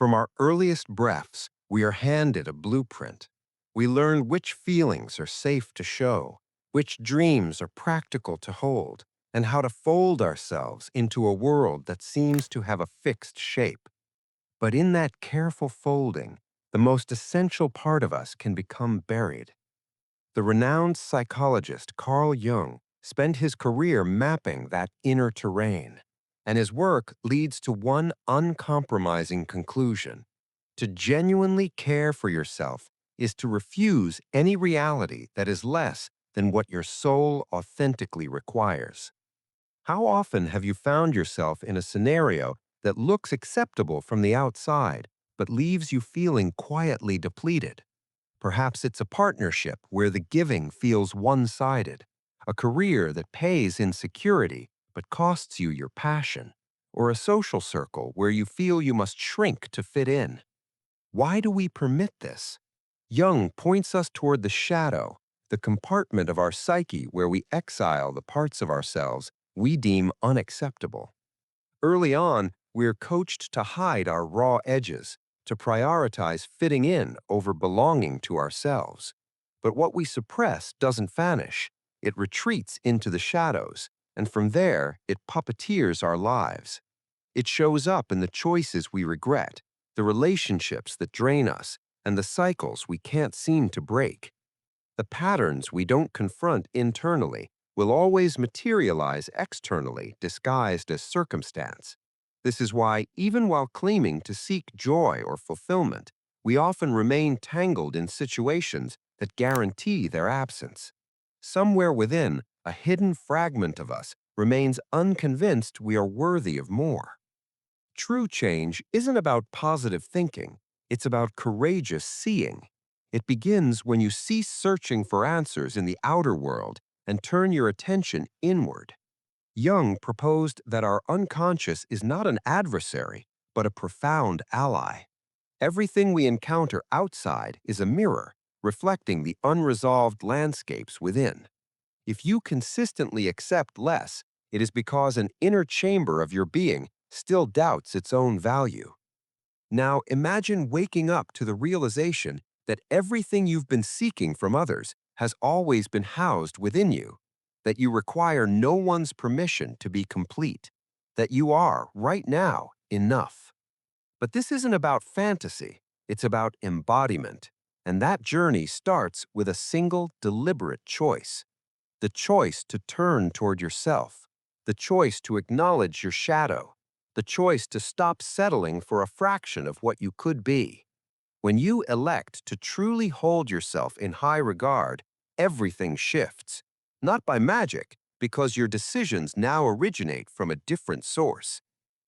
From our earliest breaths, we are handed a blueprint. We learn which feelings are safe to show, which dreams are practical to hold, and how to fold ourselves into a world that seems to have a fixed shape. But in that careful folding, the most essential part of us can become buried. The renowned psychologist Carl Jung spent his career mapping that inner terrain, and his work leads to one uncompromising conclusion. To genuinely care for yourself is to refuse any reality that is less than what your soul authentically requires. How often have you found yourself in a scenario that looks acceptable from the outside, but leaves you feeling quietly depleted? Perhaps it's a partnership where the giving feels one-sided, a career that pays in security but costs you your passion, or a social circle where you feel you must shrink to fit in. Why do we permit this? Jung points us toward the shadow, the compartment of our psyche where we exile the parts of ourselves we deem unacceptable. Early on, we're coached to hide our raw edges, to prioritize fitting in over belonging to ourselves. But what we suppress doesn't vanish. It retreats into the shadows, and from there, it puppeteers our lives. It shows up in the choices we regret, the relationships that drain us, and the cycles we can't seem to break. The patterns we don't confront internally will always materialize externally, disguised as circumstance. This is why, even while claiming to seek joy or fulfillment, we often remain tangled in situations that guarantee their absence. Somewhere within, a hidden fragment of us remains unconvinced we are worthy of more. True change isn't about positive thinking, it's about courageous seeing. It begins when you cease searching for answers in the outer world and turn your attention inward. Jung proposed that our unconscious is not an adversary, but a profound ally. Everything we encounter outside is a mirror, reflecting the unresolved landscapes within. If you consistently accept less, it is because an inner chamber of your being still doubts its own value. Now imagine waking up to the realization that everything you've been seeking from others has always been housed within you, that you require no one's permission to be complete, that you are, right now, enough. But this isn't about fantasy, it's about embodiment, and that journey starts with a single deliberate choice. The choice to turn toward yourself, the choice to acknowledge your shadow, the choice to stop settling for a fraction of what you could be. When you elect to truly hold yourself in high regard, everything shifts. Not by magic, because your decisions now originate from a different source.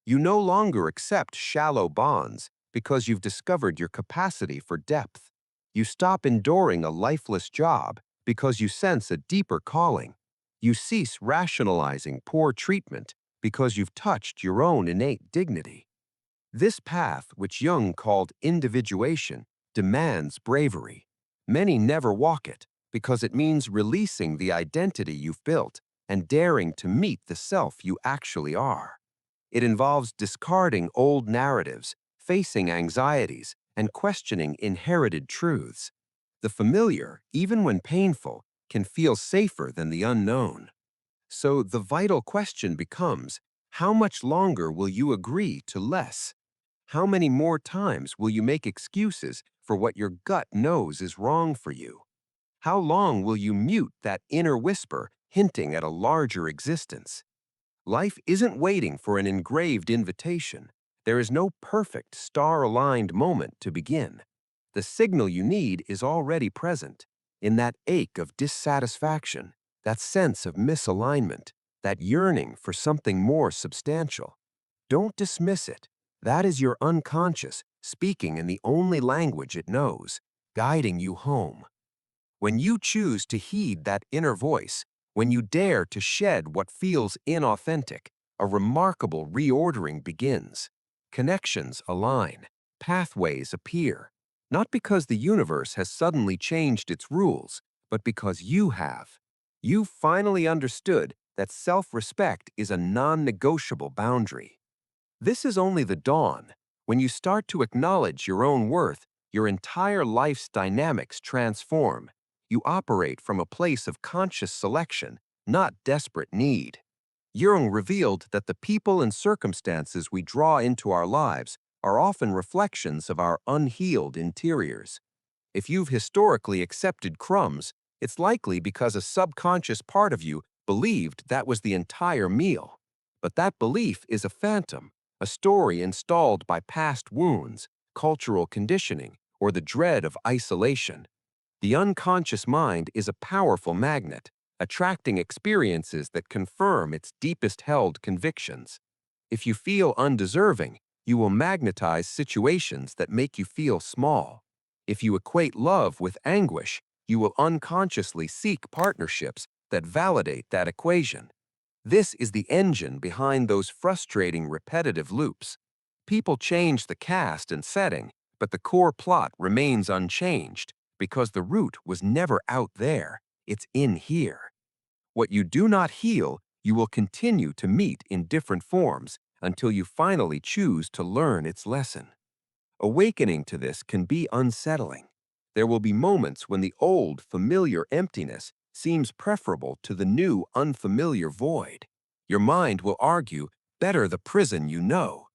You no longer accept shallow bonds because you've discovered your capacity for depth. You stop enduring a lifeless job because you sense a deeper calling. You cease rationalizing poor treatment because you've touched your own innate dignity. This path, which Jung called individuation, demands bravery. Many never walk it because it means releasing the identity you've built and daring to meet the self you actually are. It involves discarding old narratives, facing anxieties, and questioning inherited truths. The familiar, even when painful, can feel safer than the unknown. So the vital question becomes, how much longer will you agree to less? How many more times will you make excuses for what your gut knows is wrong for you? How long will you mute that inner whisper hinting at a larger existence? Life isn't waiting for an engraved invitation. There is no perfect star-aligned moment to begin. The signal you need is already present in that ache of dissatisfaction, that sense of misalignment, that yearning for something more substantial. Don't dismiss it. That is your unconscious speaking in the only language it knows, guiding you home. When you choose to heed that inner voice, when you dare to shed what feels inauthentic, a remarkable reordering begins. Connections align, pathways appear, not because the universe has suddenly changed its rules, but because you have. You finally understood that self-respect is a non-negotiable boundary. This is only the dawn. When you start to acknowledge your own worth, your entire life's dynamics transform. You operate from a place of conscious selection, not desperate need. Jung revealed that the people and circumstances we draw into our lives are often reflections of our unhealed interiors. If you've historically accepted crumbs, it's likely because a subconscious part of you believed that was the entire meal. But that belief is a phantom, a story installed by past wounds, cultural conditioning, or the dread of isolation. The unconscious mind is a powerful magnet, attracting experiences that confirm its deepest held convictions. If you feel undeserving, you will magnetize situations that make you feel small. If you equate love with anguish, you will unconsciously seek partnerships that validate that equation. This is the engine behind those frustrating repetitive loops. People change the cast and setting, but the core plot remains unchanged because the root was never out there, it's in here. What you do not heal, you will continue to meet in different forms until you finally choose to learn its lesson. Awakening to this can be unsettling. There will be moments when the old, familiar emptiness seems preferable to the new, unfamiliar void. Your mind will argue, better the prison you know.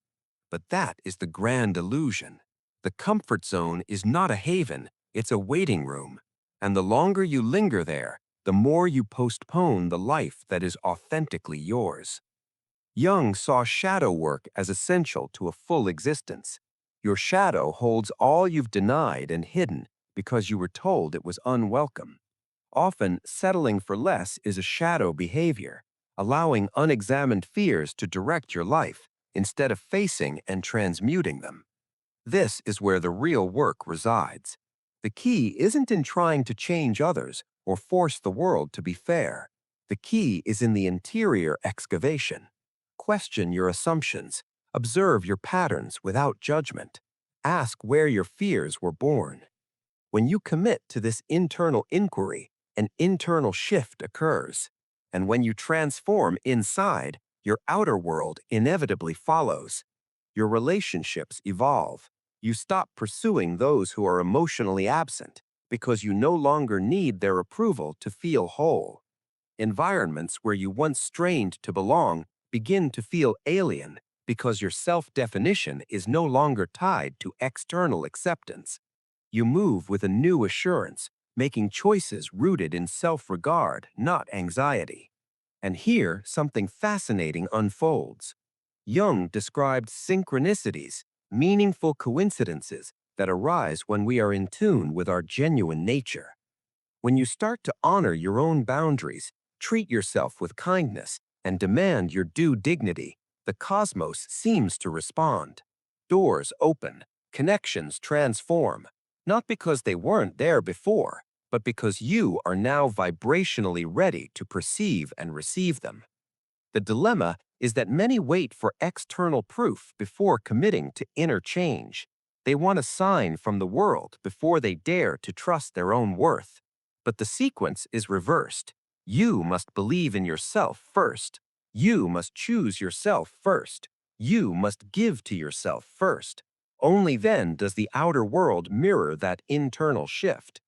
But that is the grand illusion. The comfort zone is not a haven, it's a waiting room. And the longer you linger there, the more you postpone the life that is authentically yours. Jung saw shadow work as essential to a full existence. Your shadow holds all you've denied and hidden because you were told it was unwelcome. Often, settling for less is a shadow behavior, allowing unexamined fears to direct your life instead of facing and transmuting them. This is where the real work resides. The key isn't in trying to change others or force the world to be fair. The key is in the interior excavation. Question your assumptions. Observe your patterns without judgment. Ask where your fears were born. When you commit to this internal inquiry, an internal shift occurs. And when you transform inside, your outer world inevitably follows. Your relationships evolve. You stop pursuing those who are emotionally absent because you no longer need their approval to feel whole. Environments where you once strained to belong begin to feel alien because your self-definition is no longer tied to external acceptance. You move with a new assurance, making choices rooted in self-regard, not anxiety. And here, something fascinating unfolds. Jung described synchronicities, meaningful coincidences that arise when we are in tune with our genuine nature. When you start to honor your own boundaries, treat yourself with kindness, and demand your due dignity, the cosmos seems to respond. Doors open, connections transform, not because they weren't there before, but because you are now vibrationally ready to perceive and receive them. The dilemma is that many wait for external proof before committing to inner change. They want a sign from the world before they dare to trust their own worth. But the sequence is reversed. You must believe in yourself first. You must choose yourself first. You must give to yourself first. Only then does the outer world mirror that internal shift.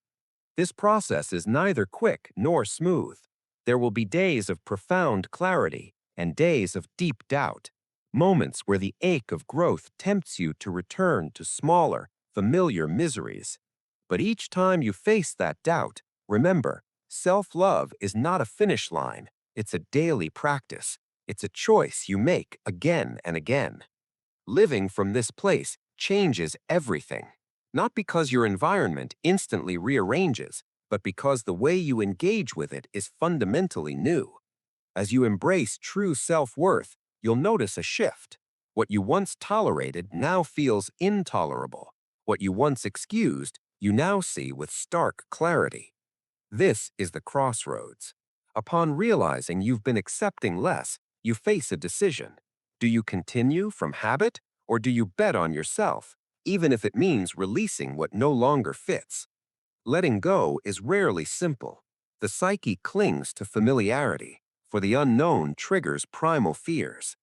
This process is neither quick nor smooth. There will be days of profound clarity and days of deep doubt, moments where the ache of growth tempts you to return to smaller, familiar miseries. But each time you face that doubt, remember, self-love is not a finish line, it's a daily practice. It's a choice you make again and again. Living from this place changes everything. Not because your environment instantly rearranges, but because the way you engage with it is fundamentally new. As you embrace true self-worth, you'll notice a shift. What you once tolerated now feels intolerable. What you once excused, you now see with stark clarity. This is the crossroads. Upon realizing you've been accepting less, you face a decision. Do you continue from habit, or do you bet on yourself, even if it means releasing what no longer fits? Letting go is rarely simple. The psyche clings to familiarity, for the unknown triggers primal fears.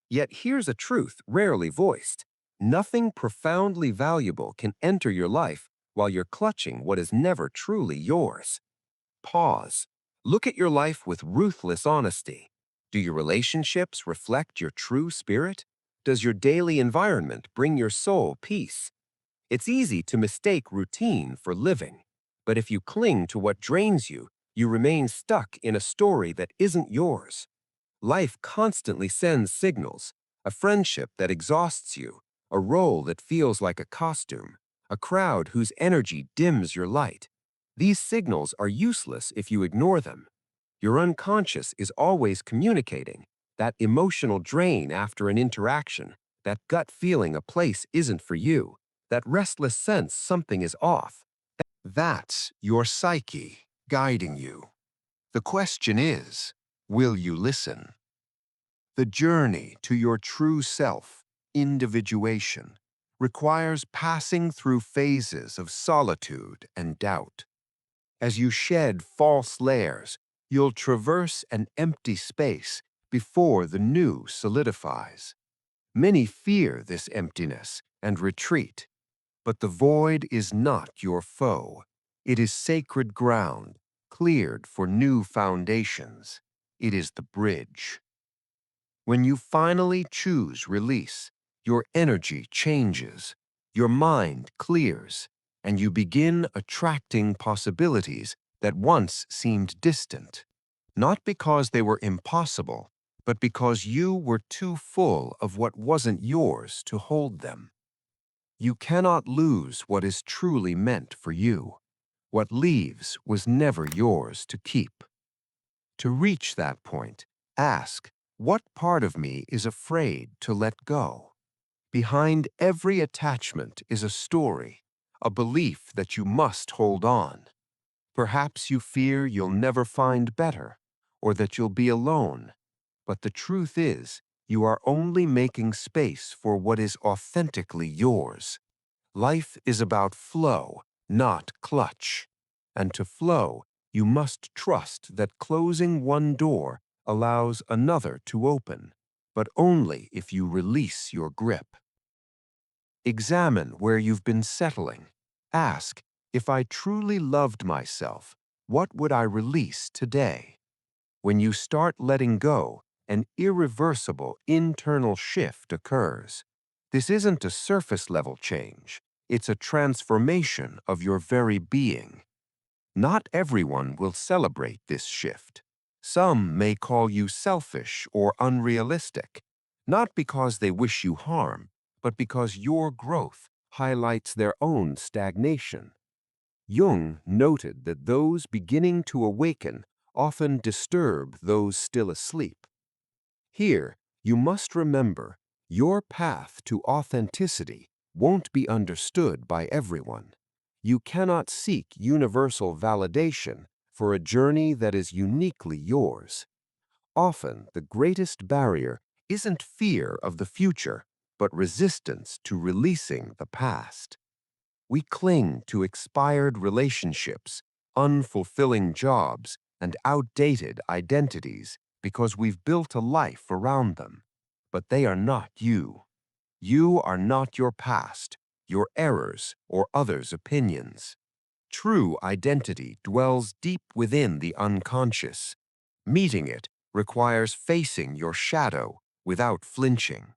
Yet here's a truth rarely voiced. Nothing profoundly valuable can enter your life while you're clutching what is never truly yours. Pause. Look at your life with ruthless honesty. Do your relationships reflect your true spirit? Does your daily environment bring your soul peace? It's easy to mistake routine for living, but if you cling to what drains you, you remain stuck in a story that isn't yours. Life constantly sends signals: a friendship that exhausts you, a role that feels like a costume, a crowd whose energy dims your light. These signals are useless if you ignore them. Your unconscious is always communicating: that emotional drain after an interaction, that gut feeling a place isn't for you, that restless sense something is off. That's your psyche guiding you. The question is, will you listen? The journey to your true self, individuation, requires passing through phases of solitude and doubt. As you shed false layers, you'll traverse an empty space before the new solidifies. Many fear this emptiness and retreat, but the void is not your foe. It is sacred ground, cleared for new foundations. It is the bridge. When you finally choose release, your energy changes, your mind clears, and you begin attracting possibilities that once seemed distant, not because they were impossible, but because you were too full of what wasn't yours to hold them. You cannot lose what is truly meant for you. What leaves was never yours to keep. To reach that point, ask, what part of me is afraid to let go? Behind every attachment is a story, a belief that you must hold on. Perhaps you fear you'll never find better, or that you'll be alone. But the truth is, you are only making space for what is authentically yours. Life is about flow, not clutch. And to flow, you must trust that closing one door allows another to open, but only if you release your grip. Examine where you've been settling. Ask, if I truly loved myself, what would I release today? When you start letting go, an irreversible internal shift occurs. This isn't a surface-level change. It's a transformation of your very being. Not everyone will celebrate this shift. Some may call you selfish or unrealistic, not because they wish you harm, but because your growth highlights their own stagnation. Jung noted that those beginning to awaken often disturb those still asleep. Here, you must remember, your path to authenticity won't be understood by everyone. You cannot seek universal validation for a journey that is uniquely yours. Often, the greatest barrier isn't fear of the future, but resistance to releasing the past. We cling to expired relationships, unfulfilling jobs, and outdated identities because we've built a life around them. But they are not you. You are not your past, your errors, or others' opinions. True identity dwells deep within the unconscious. Meeting it requires facing your shadow without flinching.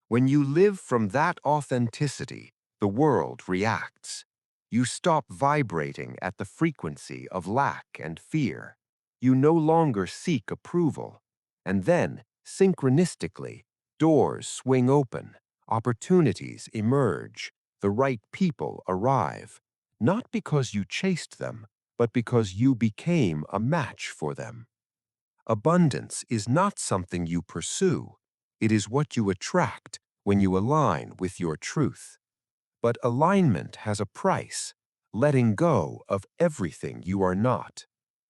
When you live from that authenticity, the world reacts. You stop vibrating at the frequency of lack and fear. You no longer seek approval. And then, synchronistically, doors swing open, opportunities emerge, the right people arrive, not because you chased them, but because you became a match for them. Abundance is not something you pursue. It is what you attract when you align with your truth. But alignment has a price: letting go of everything you are not,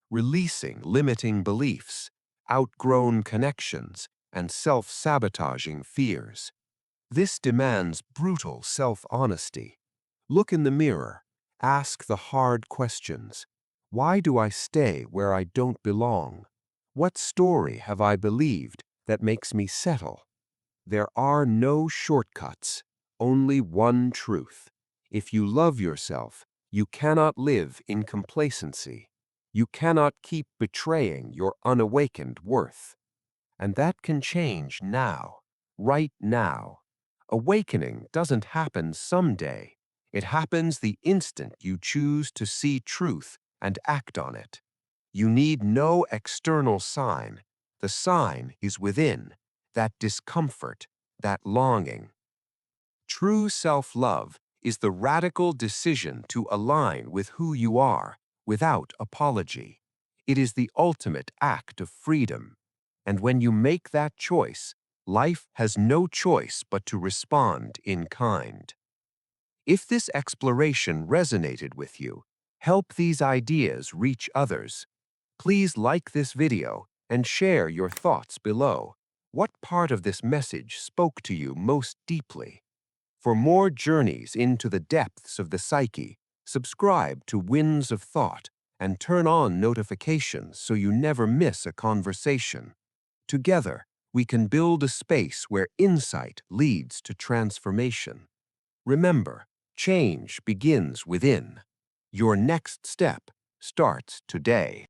releasing limiting beliefs, outgrown connections, and self-sabotaging fears. This demands brutal self-honesty. Look in the mirror. Ask the hard questions. Why do I stay where I don't belong? What story have I believed that makes me settle? There are no shortcuts. only one truth. If you love yourself, you cannot live in complacency. You cannot keep betraying your unawakened worth. And that can change now, right now. Awakening doesn't happen someday. It happens the instant you choose to see truth and act on it. You need no external sign. The sign is within, that discomfort, that longing. True self-love is the radical decision to align with who you are without apology. It is the ultimate act of freedom. And when you make that choice, life has no choice but to respond in kind. If this exploration resonated with you, help these ideas reach others. Please like this video and share your thoughts below. What part of this message spoke to you most deeply? For more journeys into the depths of the psyche, subscribe to Winds of Thought and turn on notifications so you never miss a conversation. Together, we can build a space where insight leads to transformation. Remember, change begins within. Your next step starts today.